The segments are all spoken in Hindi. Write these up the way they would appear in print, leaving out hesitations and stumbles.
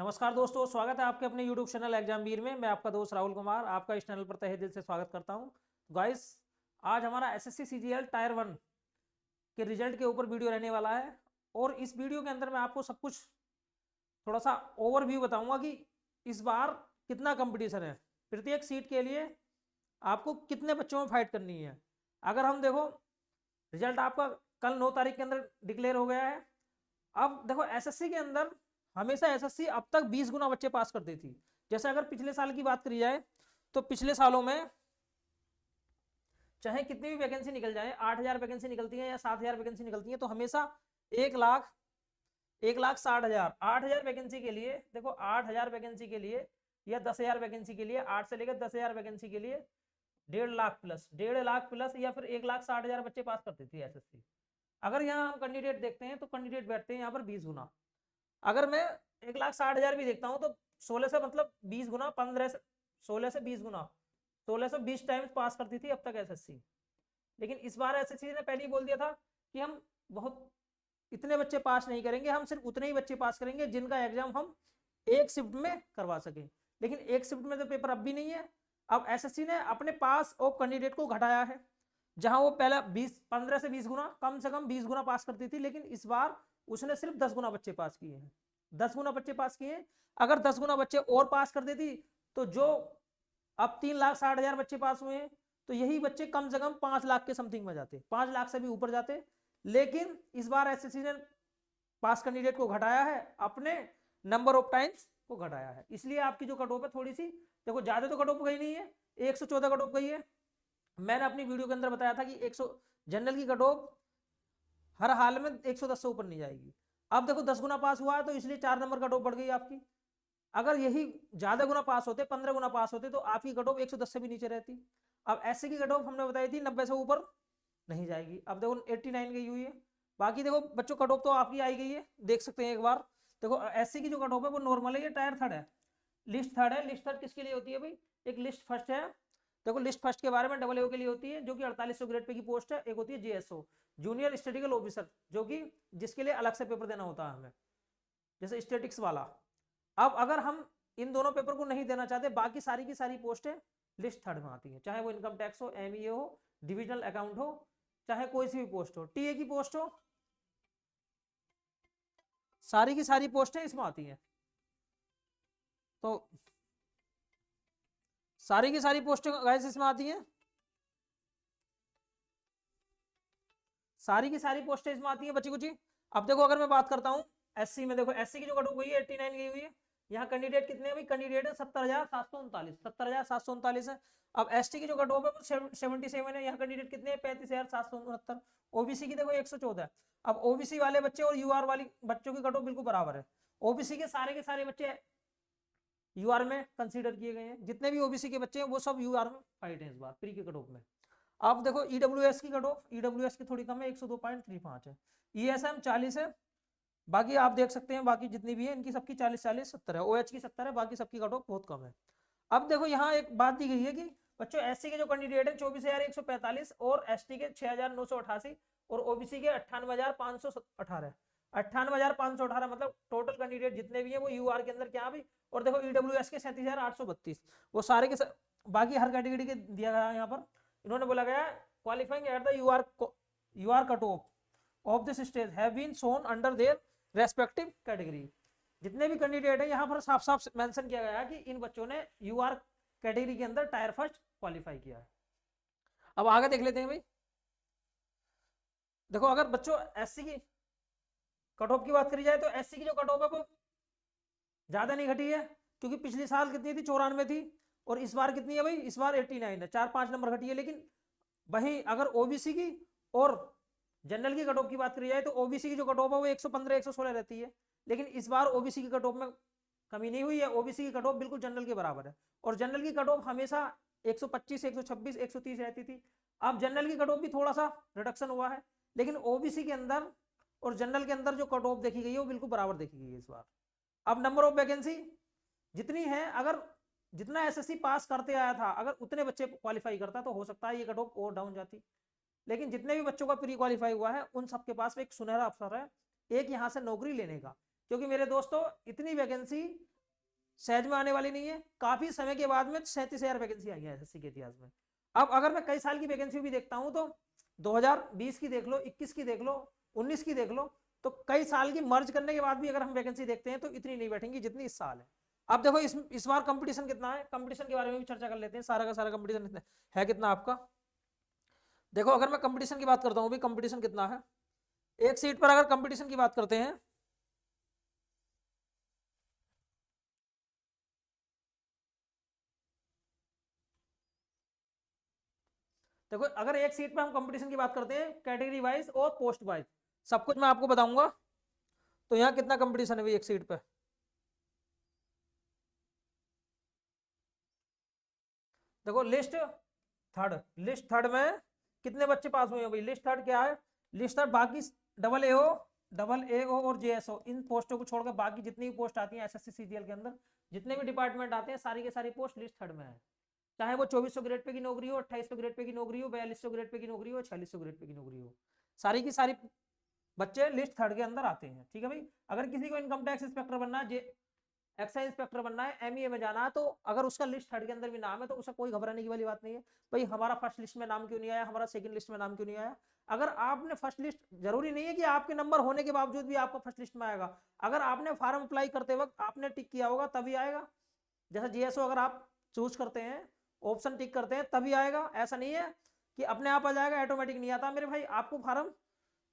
नमस्कार दोस्तों, स्वागत है आपके अपने YouTube चैनल एग्जामवीर में। मैं आपका दोस्त राहुल कुमार आपका इस चैनल पर तहे दिल से स्वागत करता हूं। गाइस, आज हमारा एसएससी सीजीएल टायर 1 के रिजल्ट के ऊपर वीडियो रहने वाला है और इस वीडियो के अंदर मैं आपको सब कुछ थोड़ा सा ओवरव्यू बताऊंगा कि इस बार कितना कंपटीशन है, प्रत्येक सीट के लिए आपको कितने बच्चों में फाइट करनी है। अगर हम देखो, रिजल्ट आपका कल 9 तारीख के अंदर डिक्लेयर हो गया है। अब देखो, एसएससी के अंदर हमेशा एसएससी अब तक 20 गुना बच्चे पास करती थी। जैसे अगर पिछले साल की बात करी जाए तो पिछले सालों में चाहे कितनी भी वैकेंसी निकल जाए, 8,000 वैकेंसी निकलती है या 7,000 वैकेंसी निकलती है, तो हमेशा 1,60,000 8,000 वैकेंसी के लिए, देखो 8,000 वैकेंसी के लिए या 10,000 वैकेंसी के लिए, 8 से लेकर 10,000 वैकेंसी के लिए 1,50,000 प्लस या फिर 1,60,000 बच्चे पास करती थी एसएससी। अगर यहाँ हम कैंडिडेट देखते हैं तो कैंडिडेट बैठते हैं यहाँ पर 20 गुना। अगर मैं 1,60,000 भी देखता हूं तो 16 से मतलब 20 गुना, 15 से 16 से 20 गुना, 1620 टाइम्स पास करती थी अब तक एसएससी। लेकिन इस बार एसएससी ने पहले ही बोल दिया था कि हम बहुत इतने बच्चे पास नहीं करेंगे, हम सिर्फ उतने ही बच्चे पास करेंगे जिनका एग्जाम हम एक शिफ्ट में करवा सके। लेकिन एक शिफ्ट में तो पेपर अब भी नहीं है। अब एसएससी ने अपने पास ऑफ कैंडिडेट को घटाया है। जहां वो पहले 15 से 20 गुना, कम से कम 20 गुना पास करती थी, लेकिन इस बार उसने सिर्फ 10 गुना बच्चे पास किए हैं। 10 गुना बच्चे पास किए। अगर 10 गुना बच्चे और पास कर देती तो जो अब 3,60,000 बच्चे पास हुए हैं, तो यही बच्चे कम से कम 5 लाख के समथिंग में जाते, 5 लाख से भी ऊपर जाते। लेकिन इस बार एसएससी ने पास कैंडिडेट को घटाया है, अपने नंबर ऑफ टाइम्स को घटाया है। इसलिए आपकी जो कट ऑफ है थोड़ी सी, देखो ज्यादा तो कट ऑफ गई नहीं है, 114 कट ऑफ गई है। मैंने अपनी वीडियो के अंदर बताया था कि 100 जनरल की कट ऑफ हर हाल में 110 से ऊपर नहीं जाएगी। अब देखो 10 गुना पास हुआ है तो इसलिए 4 नंबर कट ऑफ बढ़ गई आपकी। अगर यही ज्यादा गुना पास होते, 15 गुना पास होते, तो आपकी कट ऑफ 110 से भी नीचे रहती। अब एससी की कट ऑफ हमने बताई थी 90 से ऊपर नहीं जाएगी। अब देखो 89 गई हुई है। बाकी देखो बच्चों, कट ऑफ तो आपकी आई गई है, देख सकते हैं एक बार। देखो एससी की जो कट ऑफ है वो नॉर्मल है, ये टायर थर्ड है, लिस्ट थर्ड है। लिस्ट थर्ड किसके लिए होती है भाई? एक लिस्ट फर्स्ट है। देखो लिस्ट फर्स्ट के बारे में AA के लिए होती है, जो कि 4800 ग्रेड पे की पोस्ट है। एक होती है जेएसओ, जूनियर स्टैटिकल ऑफिसर, जो कि जिसके लिए अलग से पेपर देना होता है हमें, जैसे स्टेटिक्स वाला। अब अगर हम इन दोनों पेपर को नहीं देना चाहते, बाकी सारी की सारी पोस्टें लिस्ट थर्ड में आती है, चाहे वो इनकम टैक्स हो, एमईए हो, डिविजनल अकाउंट हो, चाहे कोई सी भी पोस्ट हो, टीए की पोस्ट हो, सारी की सारी पोस्टें इसमें आती हैं। तो सारी की सारी पोस्टें गाइस इसमें आती हैं, सारी की सारी पोस्टें इसमें आती हैं बच्ची कुची। अब देखो अगर मैं बात करता हूं एससी में, देखो एससी की जो कट ऑफ हुई है 89 गई हुई है। यहाँ कैंडिडेट कितने हैं भाई? कैंडिडेट है 70,739, 70,739 है। अब एसटी की जो कट ऑफ है वो 77 है। यहाँ कैंडिडेट कितने हैं? 35,769। ओबीसी की देखो 114 है। अब ओबीसी वाले बच्चे और यूआर वाली बच्चों की कट ऑफ बिल्कुल बराबर है। ओबीसी के सारे बच्चे यूआर में कंसीडर किए गए हैं। जितने भी ओबीसी के बच्चे हैं वो सब यूआर में फाइट है इस बार प्री के कट ऑफ में। अब देखो ईडब्ल्यूएस की कट ऑफ, ईडब्ल्यूएस की थोड़ी कम है, 102.35 है। ईएसएम 40 है। बाकी आप देख सकते हैं, बाकी जितनी भी है इनकी सबकी 40-40-70 है। ओएच की 70 है, बाकी सबकी कट ऑफ बहुत कम है। अब देखो यहाँ एक बात दी गई है कि बच्चों एससी के जो कैंडिडेट है 24,145 और एसटी के 6,988 और ओबीसी के 98,518, 98,518 मतलब टोटल कैंडिडेट जितने भी हैं वो यूआर के अंदर क्या भी। और देखो ईडब्ल्यूएस के 37,832, वो सारे के बाकी हर कैटेगरी के दिया गया है यहाँ पर। इन्होंने बोला गया qualifying at the UR cut off of this stage have been shown under their respective category. जितने भी कैंडिडेट है यहाँ पर साफ साफ मेंशन किया गया है कि इन बच्चों ने यूआर कैटेगरी के अंदर टायर फर्स्ट क्वालिफाई किया है। अब आगे देख लेते हैं भाई। देखो अगर बच्चों एससी की कट ऑफ की बात करी जाए तो एससी की जो कट ऑफ है वो ज्यादा नहीं घटी है, क्योंकि पिछले साल कितनी थी? 94 थी। और इस बार कितनी है भाई? इस बार 89 है, 4-5 नंबर घटी है। लेकिन वहीं अगर ओबीसी की और जनरल की कट ऑफ की बात करी जाए तो ओबीसी की जो कट ऑफ है वो 115-116 रहती है। लेकिन इस बार ओबीसी की कट ऑफ में कमी नहीं हुई है, ओबीसी की कट ऑफ बिल्कुल जनरल के बराबर है। और जनरल की कट ऑफ हमेशा 125, 126, 130 रहती थी। अब जनरल की कट ऑफ भी थोड़ा सा रिडक्शन हुआ है, लेकिन ओबीसी के अंदर और जनरल के अंदर जो कट ऑफ देखी गई है वो बिल्कुल बराबर देखी गई है इस बार। अब नंबर ऑफ वैकेंसी जितनी है, अगर जितना एसएससी पास करते आया था, अगर उतने बच्चे क्वालिफाई करता तो हो सकता है ये कट ऑफ और डाउन जाती। लेकिन जितने भी बच्चों का प्री क्वालिफाई हुआ है उन सबके पास एक सुनहरा अवसर है एक यहां से नौकरी लेने का, क्योंकि मेरे दोस्तों इतनी वैकेंसी सहज में आने वाली नहीं है। काफी समय के बाद में 37,000 वैकेंसी आई है एसएससी के इतिहास में। अब अगर मैं कई साल की वैकेंसी भी देखता हूं तो 2020 की देख लो, 21 की देख लो, 19 की देख लो, तो कई साल की मर्ज करने के बाद भी अगर हम वैकेंसी देखते हैं तो इतनी नहीं बैठेंगी जितनी इस साल है। अब देखो इस बार कंपटीशन कितना है, कंपटीशन के बारे में भी चर्चा कर लेते हैं। सारा का सारा कंपटीशन है कितना आपका। देखो अगर मैं कंपटीशन की बात करता हूं, भी कंपटीशन कितना है एक सीट पर, अगर कंपटीशन की बात करते हैं देखो, अगर एक सीट पर हम कंपटीशन की बात करते हैं कैटेगरी वाइज और पोस्ट वाइज, सब कुछ मैं आपको बताऊंगा। तो यहाँ कितना कंपटीशन है भाई एक सीट पे। देखो लिस्ट थर्ड में कितने बच्चे पास हुए हैं भाई। लिस्ट थर्ड क्या है, लिस्ट थर्ड बाकी डबल ए ओ और जेएसओ इन पोस्टों को छोड़कर बाकी जितनी भी पोस्ट आती हैं एसएससी सीजीएल के अंदर, जितने भी डिपार्टमेंट आते हैं सारी के सारी पोस्ट लिस्ट थर्ड में है। चाहे वो 2400 ग्रेड पे की नौकरी हो, 2800 ग्रेड पे की नौकरी हो, 4200 ग्रेड पे की नौकरी हो, 4600 ग्रेड पे की नौकरी हो, सारी की सारी बच्चे लिस्ट थर्ड के अंदर आते हैं। ठीक है भाई। अगर किसी को इनकम टैक्स इंस्पेक्टर बनना है, एक्साइज इंस्पेक्टर बनना है, एमईए में जाना है, तो अगर उसका लिस्ट थर्ड के अंदर भी नाम है तो उसे कोई घबराने की वाली बात नहीं है। भाई हमारा फर्स्ट लिस्ट में नाम क्यों नहीं आया, हमारा सेकंड लिस्ट में नाम क्यों नहीं आया। अगर आपने फर्स्ट लिस्ट, जरूरी नहीं है कि आपके नंबर होने के बावजूद भी आपका फर्स्ट लिस्ट में आएगा। अगर आपने फॉर्म अप्लाई करते वक्त आपने टिक किया होगा तभी आएगा। जैसे जीएसओ अगर आप चूज करते हैं, ऑप्शन टिक करते हैं तभी आएगा। ऐसा नहीं है कि अपने आप आ जाएगा, ऑटोमेटिक नहीं आता मेरे भाई। आपको फॉर्म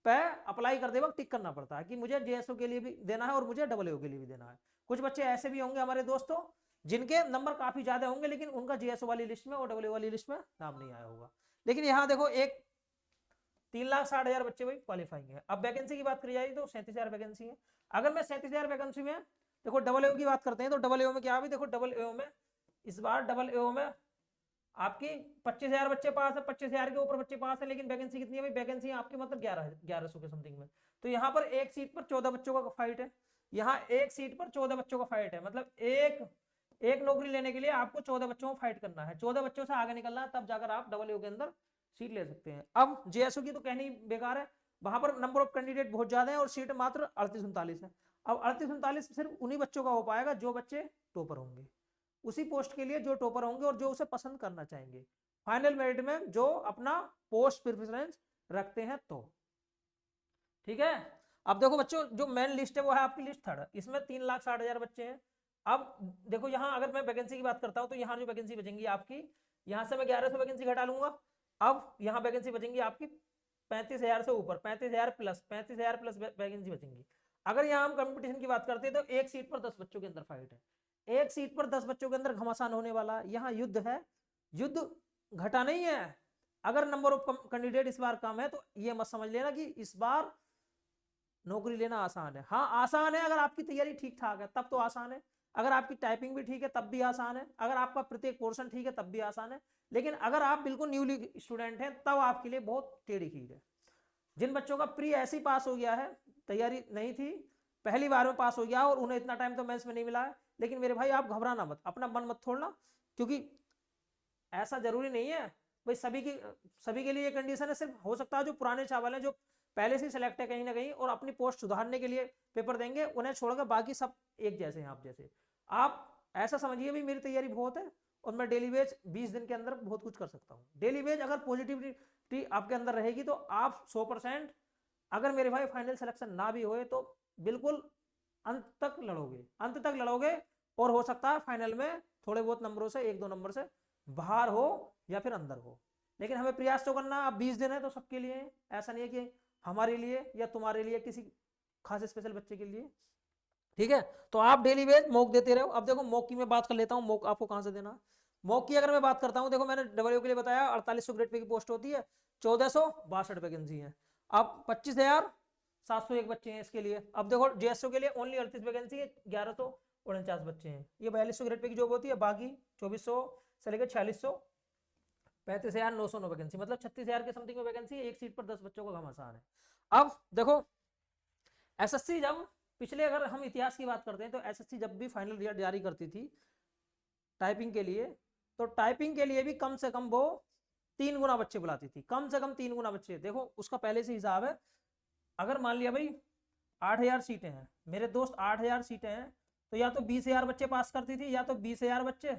पे अप्लाई करते वक्त टिक करना पड़ता है कि मुझे जेएसओ के लिए भी देना है और मुझे डबल के लिए भी देना है। कुछ बच्चे ऐसे भी होंगे हमारे दोस्तों जिनके नंबर काफी ज्यादा होंगे लेकिन उनका जेएसओ वाली लिस्ट में और डबल वाली लिस्ट में नाम नहीं आया होगा। लेकिन यहाँ देखो एक 3,60,000 बच्चे वही क्वालिफाइंग है। अब वैकेंसी की बात करी जाए तो 37,000 वैकेंसी है। अगर मैं 37,000 वैकेंसी में देखो डबल की बात करते हैं तो डबल में क्या है, देखो डबल में इस बार डबल में आपकी 25,000 बच्चे पास है, 25,000 के ऊपर बच्चे पास है, लेकिन वैकेंसी कितनी है भाई, वैकेंसी आपकी मतलब 1100 के समथिंग में। तो यहाँ पर एक सीट पर 14 बच्चों का फाइट है, यहाँ एक सीट पर 14 बच्चों का फाइट है। मतलब एक नौकरी लेने के लिए आपको 14 बच्चों को फाइट करना है, 14 बच्चों से आगे निकलना है, तब जाकर आप डबल के अंदर सीट ले सकते हैं। अब जेएसओ की तो कहनी बेकार है, वहां पर नंबर ऑफ कैंडिडेट बहुत ज्यादा है और सीट मात्र 38-39 है। अब 38-39 सिर्फ उन्हीं बच्चों का हो पाएगा जो बच्चे टॉपर होंगे, उसी पोस्ट के लिए जो टॉपर होंगे और जो उसे पसंद करना चाहेंगे, फाइनल मेरिट में जो अपना पोस्ट प्रेफरेंस रखते हैं। तो ठीक है। अब देखो बच्चों जो मेन लिस्ट है वो है आपकी लिस्ट थर्ड, इसमें 3,60,000 बच्चे हैं। अब देखो यहाँ अगर मैं वैकेंसी की बात करता हूँ तो यहाँ जो वैकेंसी बचेंगी आपकी, यहाँ से मैं 1100 वैकेंसी घटा लूंगा। अब यहाँ वैकेंसी बचेंगी आपकी 35,000 से ऊपर, 35,000 प्लस वैकेंसी बचेंगी। अगर यहाँ हम कंपटीशन की बात करते हैं तो एक सीट पर 10 बच्चों के अंदर फाइट है, एक सीट पर 10 बच्चों के अंदर घमासान होने वाला, यहाँ युद्ध है, युद्ध घटा नहीं है। अगर नंबर ऑफ कैंडिडेट इस बार कम है तो ये मत समझ लेना कि इस बार नौकरी लेना आसान है। हाँ आसान है, अगर आपकी तैयारी ठीक ठाक है तब तो आसान है, अगर आपकी टाइपिंग भी ठीक है तब भी आसान है, अगर आपका प्रत्येक पोर्शन ठीक है तब भी आसान है। लेकिन अगर आप बिल्कुल न्यूली स्टूडेंट हैं तब आपके लिए बहुत टेढ़ी खीर है। जिन बच्चों का प्री ऐसे ही पास हो गया है, तैयारी नहीं थी, पहली बार में पास हो गया और उन्हें इतना टाइम तो मेंस में नहीं मिला है, लेकिन मेरे भाई आप घबराना मत, अपना मन मत छोड़ना, क्योंकि ऐसा जरूरी नहीं है भाई सभी के लिए ये कंडीशन है। सिर्फ हो सकता है जो पुराने चावल हैं जो पहले से सिलेक्ट है कहीं ना कहीं और अपनी पोस्ट सुधारने के लिए पेपर देंगे, उन्हें छोड़कर बाकी सब एक जैसे हैं आप जैसे। आप ऐसा समझिए भाई मेरी तैयारी बहुत है और मैं डेली वेज 20 दिन के अंदर बहुत कुछ कर सकता हूँ। डेली वेज अगर पॉजिटिविटी आपके अंदर रहेगी तो आप 100%, अगर मेरे भाई फाइनल सिलेक्शन ना भी होए तो बिल्कुल अंत तक लड़ोगे, अंत तक लड़ोगे और हो सकता है फाइनल में थोड़े बहुत नंबरों से, 1-2 नंबर से बाहर हो या फिर अंदर हो। लेकिन हमें प्रयास तो करना, अब 20 दिन है तो सबके लिए, ऐसा नहीं है कि हमारे लिए या तुम्हारे लिए किसी खास स्पेशल बच्चे के लिए। ठीक है, तो आप डेली वेज मॉक देते रहो। अब देखो मॉक की मैं बात कर लेता हूँ, मॉक आपको कहां से देना। मॉक की अगर मैं बात करता हूँ, देखो मैंने डब्ल्यू के लिए बताया 4800 ग्रेड पे की पोस्ट होती है, 1462 वैकेंसी है। अब 25,701 बच्चे हैं इसके लिए। अब देखो जेएसओ के लिए ओनली 38 वैकेंसी है, 1149 बच्चे हैं। ये 4200 ग्रेड पे की जॉब होती है, बाकी 2400 से लेकर 4600, 35,909 वैकेंसी, मतलब 36,000 के समथिंग में वैकेंसी है। एक सीट पर 10 बच्चों का घमासान है। अब देखो एसएससी जब पिछले, अगर हम इतिहास की बात करते हैं तो एसएससी जब भी फाइनल रिजल्ट जारी करती थी टाइपिंग के लिए, तो टाइपिंग के लिए भी कम से कम वो 3 गुना बच्चे बुलाती थी, कम से कम 3 गुना बच्चे। देखो उसका पहले से हिसाब है, अगर मान लिया भाई 8,000 सीटें हैं मेरे दोस्त, 8,000 सीटें हैं, तो या तो 20,000 बच्चे पास करती थी, या तो 20,000 बच्चे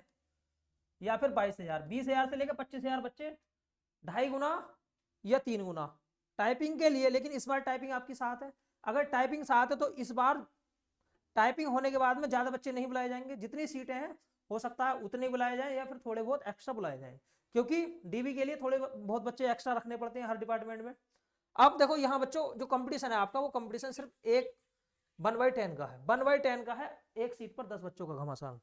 या फिर 22,000, 20,000 से लेकर 25,000 बच्चे, 2.5 गुना या 3 गुना टाइपिंग के लिए। लेकिन इस बार टाइपिंग आपकी साथ है, अगर टाइपिंग साथ है तो इस बार टाइपिंग होने के बाद में ज्यादा बच्चे नहीं बुलाए जाएंगे, जितनी सीटें हैं हो सकता है उतने बुलाए जाएं या फिर थोड़े बहुत एक्स्ट्रा बुलाए जाएं, क्योंकि डीबी के लिए थोड़े बहुत बच्चे एक्स्ट्रा रखने पड़ते हैं हर डिपार्टमेंट में। अब देखो यहाँ बच्चों जो कंपटीशन है आपका, वो कंपटीशन सिर्फ एक 1/10 का है, 1/10 का है, एक सीट पर 10 बच्चों का घमासान।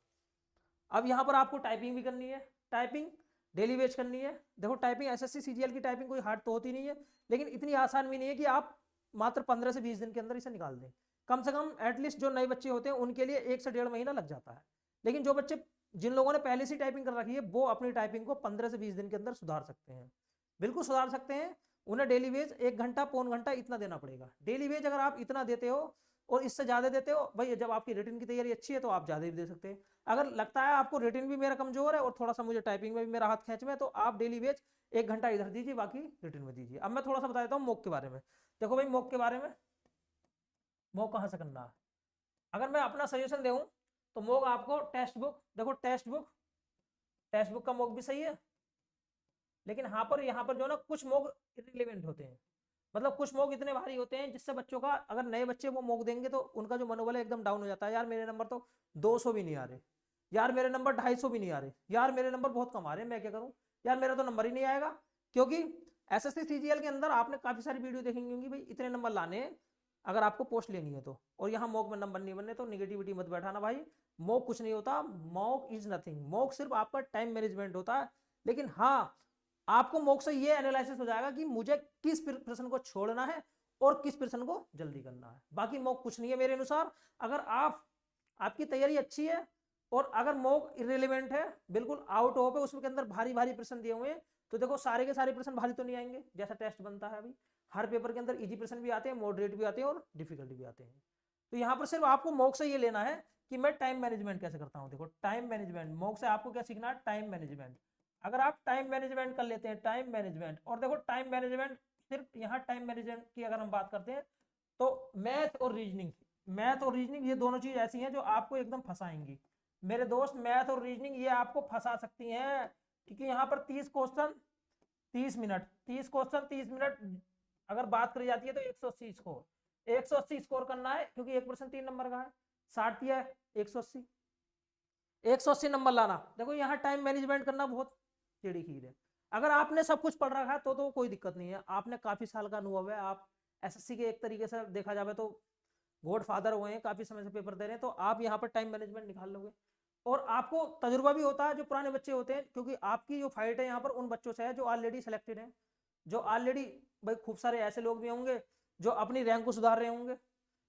अब यहाँ पर आपको टाइपिंग भी करनी है, टाइपिंग डेली वेज करनी है। देखो टाइपिंग एसएससी सीजीएल की टाइपिंग कोई हार्ड तो होती नहीं है, लेकिन इतनी आसान भी नहीं है कि आप मात्र 15 से 20 दिन के अंदर इसे निकाल दें। कम से कम एटलीस्ट जो नए बच्चे होते हैं उनके लिए 1 से 1.5 महीना लग जाता है। लेकिन जो बच्चे, जिन लोगों ने पहले से टाइपिंग कर रखी है, वो अपनी टाइपिंग को 15 से 20 दिन के अंदर सुधार सकते हैं, बिल्कुल सुधार सकते हैं। उन्हें डेली वेज 1 घंटा पौन घंटा इतना देना पड़ेगा। डेली वेज अगर आप इतना देते हो और इससे ज्यादा देते हो भाई, जब आपकी रिटन की तैयारी अच्छी है तो आप ज्यादा भी दे सकते हैं। अगर लगता है आपको रिटन भी मेरा कमजोर है और थोड़ा सा मुझे टाइपिंग में भी मेरा हाथ खींच में है, तो आप डेली वेज 1 घंटा इधर दीजिए, बाकी रिटन में दीजिए। अब मैं थोड़ा सा बता देता हूँ मॉक के बारे में। देखो भाई मॉक के बारे में, मॉक कहाँ से करना है, अगर मैं अपना सजेशन दूं तो मॉक आपको टेक्स्ट बुक, देखो टेक्स्ट बुक का मॉक भी सही है, लेकिन यहाँ पर जो ना कुछ मॉक इररिलेवेंट होते हैं, मतलब कुछ मॉक इतने भारी होते हैं जिससे बच्चों का, अगर नए बच्चे वो मॉक देंगे तो उनका जो मनोबल है एकदम डाउन हो जाता है। यार मेरे नंबर तो 200 भी नहीं आ रहे, यार मेरे नंबर 250 भी नहीं आ रहे, यार मेरे नंबर बहुत कम आ रहे हैं, मैं क्या करूं, यार मेरा तो नंबर ही नहीं आएगा। क्योंकि एसएससी सीजीएल के अंदर आपने काफी सारी वीडियो देखेंगे होंगी, भाई इतने नंबर लाने हैं अगर आपको पोस्ट लेनी है तो, और यहाँ मॉक में नंबर नहीं बनने, तो निगेटिविटी मत बैठाना भाई, मॉक कुछ नहीं होता, मॉक इज नथिंग, मॉक सिर्फ आपका टाइम मैनेजमेंट होता है। लेकिन हाँ, आपको मॉक से ये एनालिसिस हो जाएगा कि मुझे किस प्रश्न को छोड़ना है और किस प्रश्न को जल्दी करना है। बाकी मॉक कुछ नहीं है मेरे अनुसार। अगर आपकी तैयारी अच्छी है और अगर मॉक इररिलेवेंट है, बिल्कुल आउट ऑफ है, उसके अंदर भारी भारी प्रश्न दिए हुए हैं, तो देखो सारे के सारे प्रश्न भारी तो नहीं आएंगे, जैसा टेस्ट बनता है अभी हर पेपर के अंदर इजी प्रश्न भी आते हैं, मॉडरेट भी आते हैं और डिफिकल्ट भी आते हैं। तो यहाँ पर सिर्फ आपको मॉक से ये लेना है कि मैं टाइम मैनेजमेंट कैसे करता हूँ। देखो टाइम मैनेजमेंट, मॉक से आपको क्या सीखना है, टाइम मैनेजमेंट। अगर आप टाइम मैनेजमेंट कर लेते हैं, टाइम मैनेजमेंट, और देखो टाइम मैनेजमेंट सिर्फ यहाँ टाइम मैनेजमेंट की अगर हम बात करते हैं तो मैथ और रीजनिंग ये दोनों चीज ऐसी हैं जो आपको एकदम फंसाएंगी मेरे दोस्त। मैथ और रीजनिंग ये आपको फंसा सकती हैं, क्योंकि यहाँ पर 30 क्वेश्चन 30 मिनट, 30 क्वेश्चन 30 मिनट अगर बात करी जाती है तो 180 स्कोर, 180 स्कोर करना है, क्योंकि एक प्रश्न 3 नंबर का है, 60 दिया है, 180 180 नंबर लाना। देखो यहाँ टाइम मैनेजमेंट करना बहुत टेढ़ी खीर है। अगर आपने सब कुछ पढ़ रखा है तो कोई दिक्कत नहीं है, आपने काफी साल का अनुभव है, आप एसएससी के एक तरीके से देखा जाए तो गॉड फादर हुए हैं, काफी समय से पेपर दे रहे हैं, तो आप यहाँ पर टाइम मैनेजमेंट निकाल लोगे। और आपको तजुर्बा भी होता है जो पुराने बच्चे होते हैं, क्योंकि आपकी जो फाइट है यहाँ पर उन बच्चों से है जो ऑलरेडी सिलेक्टेड हैं, जो ऑलरेडी, भाई खूब सारे ऐसे लोग भी होंगे जो अपनी रैंक को सुधार रहे होंगे,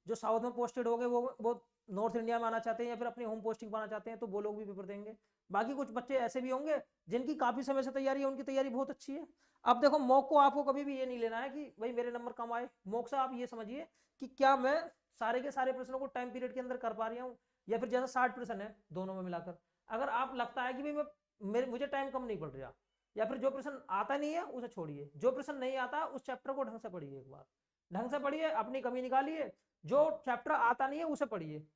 जो साउथ में पोस्टेड हो गए वो नॉर्थ इंडिया में आना चाहते हैं या फिर अपनी होम पोस्टिंग पाना चाहते हैं, तो वो लोग भी पेपर देंगे। बाकी कुछ बच्चे ऐसे भी होंगे जिनकी काफी समय से तैयारी है, उनकी तैयारी बहुत अच्छी है। अब देखो मॉक को आपको कभी भी ये नहीं लेना है कि भाई मेरे नंबर कम आए, मॉक से आप ये समझिए कि क्या मैं सारे के सारे प्रश्नों को टाइम पीरियड के अंदर कर पा रहा हूँ, या फिर जैसा 60 प्रश्न है दोनों में मिलाकर, अगर आप लगता है कि भाई मुझे टाइम कम नहीं पड़ रहा, या फिर जो प्रश्न आता नहीं है उसे छोड़िए, जो प्रश्न नहीं आता उस चैप्टर को ढंग से पढ़िए, एक बार ढंग से पढ़िए, अपनी कमी निकालिए, जो चैप्टर आता नहीं है उसे पढ़िए,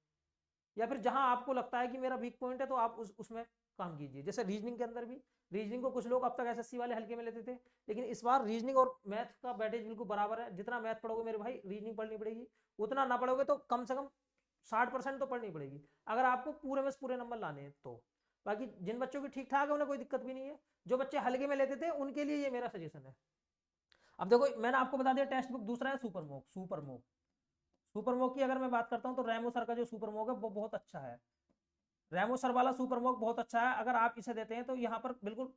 या फिर जहां आपको लगता है कि मेरा वीक पॉइंट है तो आप उसमें काम कीजिए। जैसे रीजनिंग के अंदर भी, रीजनिंग को कुछ लोग अब तक एसएससी वाले हल्के में लेते थे, लेकिन इस बार रीजनिंग और मैथ का बैटेज बिल्कुल बराबर है। जितना मैथ पढ़ोगे मेरे भाई रीजनिंग पढ़नी पड़ेगी, उतना ना पढ़ोगे तो कम से कम 60% तो पढ़नी पड़ेगी, अगर आपको पूरे में पूरे नंबर लाने हैं तो। बाकी जिन बच्चों की ठीक ठाक है उन्हें कोई दिक्कत भी नहीं है, जो बच्चे हल्के में लेते थे उनके लिए ये मेरा सजेशन है। अब देखो मैंने आपको बता दिया टेक्स्ट बुक, दूसरा है सुपर मॉक। सुपर मॉक की अगर मैं बात करता हूँ तो रैमो सर का जो सुपर मॉक है वो बहुत अच्छा है, रैमो सर वाला सुपर मॉक बहुत अच्छा है। अगर आप इसे देते हैं तो यहाँ पर बिल्कुल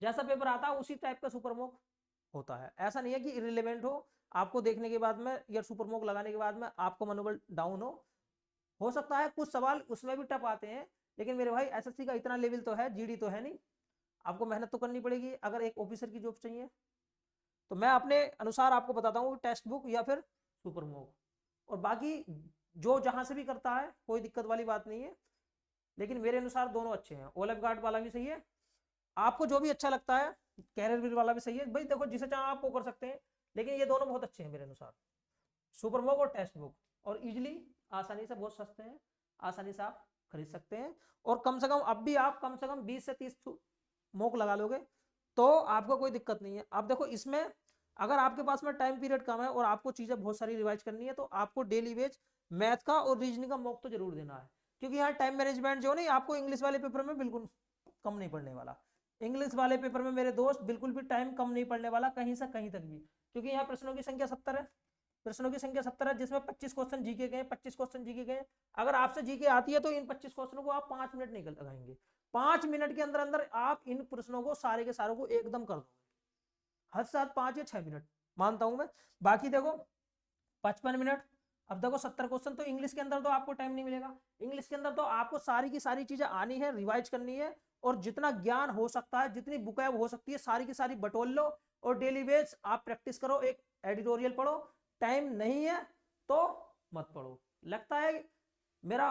जैसा पेपर आता है उसी टाइप का सुपर मॉक होता है, ऐसा नहीं है कि इरिलेवेंट हो, आपको देखने के बाद में या सुपर मॉक लगाने के बाद में आपको मनोबल डाउन हो सकता है कुछ सवाल उसमें भी टफ आते हैं, लेकिन मेरे भाई एसएससी का इतना लेवल तो है, जीडी तो है नहीं, आपको मेहनत तो करनी पड़ेगी अगर एक ऑफिसर की जॉब चाहिए। तो मैं अपने अनुसार आपको बताता हूँ टेक्स्ट बुक या फिर सुपर मॉक, और बाकी जो जहां से भी करता है कोई दिक्कत वाली बात नहीं है, लेकिन मेरे अनुसार दोनों अच्छे हैं। ओलेफ गार्ड वाला भी सही है, आपको जो भी अच्छा लगता है, कैरियर वाला भी सही है, भाई देखो जिसे चाहे आप वो कर सकते हैं, लेकिन ये दोनों बहुत अच्छे हैं मेरे अनुसार। सुपर मॉक और टेक्स्ट बुक, और इजिली आसानी से, बहुत सस्ते हैं, आसानी से आप खरीद सकते हैं। और कम से कम अब भी आप कम से कम 20 से 30 मॉक लगा लोगे तो आपको कोई दिक्कत नहीं है। अब देखो इसमें अगर आपके पास में टाइम पीरियड कम है और आपको चीजें बहुत सारी रिवाइज करनी है तो आपको डेली बेस मैथ का और रीजनिंग का मॉक तो जरूर देना है, क्योंकि यहाँ टाइम मैनेजमेंट जो नहीं, आपको इंग्लिश वाले पेपर में बिल्कुल कम नहीं पड़ने वाला। इंग्लिश वाले पेपर में मेरे दोस्त बिल्कुल भी टाइम कम नहीं पड़ने वाला कहीं से कहीं तक भी, क्योंकि यहाँ प्रश्नों की संख्या 70 है, प्रश्नों की संख्या 70 है, जिसमें 25 क्वेश्चन जीके गए, 25 क्वेश्चन जीके गए। अगर आपसे जीके आती है तो इन 25 क्वेश्चनों को आप 5 मिनट नहीं लगाएंगे, 5 मिनट के अंदर अंदर आप इन प्रश्नों को सारे के सारों को एकदम कर दोगे, हद से हद 5 या 6 मिनट मानता हूं मैं। बाकी देखो 55 मिनट, अब देखो 70 क्वेश्चन, तो इंग्लिश के अंदर तो आपको टाइम नहीं मिलेगा, इंग्लिश के अंदर तो आपको सारी की सारी चीजें आनी है, रिवाइज करनी है, और जितना ज्ञान हो सकता है, जितनी बुकैब हो सकती है, सारी की सारी बटोर लो और डेली बेस आप प्रैक्टिस करो, एक एडिटोरियल पढ़ो। टाइम नहीं है तो मत पढ़ो। लगता है मेरा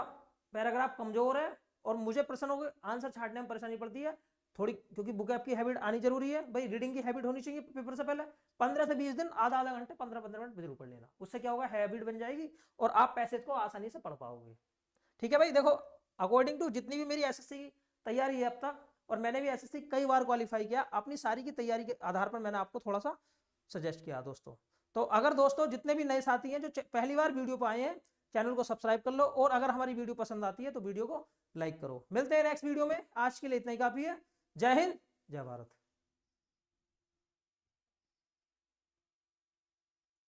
पैराग्राफ कमजोर है और मुझे प्रश्नों के आंसर छाटने में परेशानी पड़ती है थोड़ी, क्योंकि बुकैब की हैबिट आनी जरूरी है भाई, रीडिंग की हैबिट होनी चाहिए पेपर से पहले। 15 से 20 दिन आधा आधा घंटे 15-15 मिनट जरूर पढ़ लेना, उससे क्या होगा, हैबिट बन जाएगी और आप पैसेज को आसानी से पढ़ पाओगे। ठीक है भाई, देखो अकॉर्डिंग टू जितनी भी मेरी एसएससी की तैयारी है अब तक, और मैंने भी एसएससी कई बार क्वालिफाई किया, अपनी सारी की तैयारी के आधार पर मैंने आपको थोड़ा सा सजेस्ट किया दोस्तों। तो अगर दोस्तों जितने भी नए साथी हैं जो पहली बार वीडियो पर आए हैं, चैनल को सब्सक्राइब कर लो, और अगर हमारी वीडियो पसंद आती है तो वीडियो को लाइक करो। मिलते हैं नेक्स्ट वीडियो में, आज के लिए इतना ही काफी है। जय हिंद, जय भारत।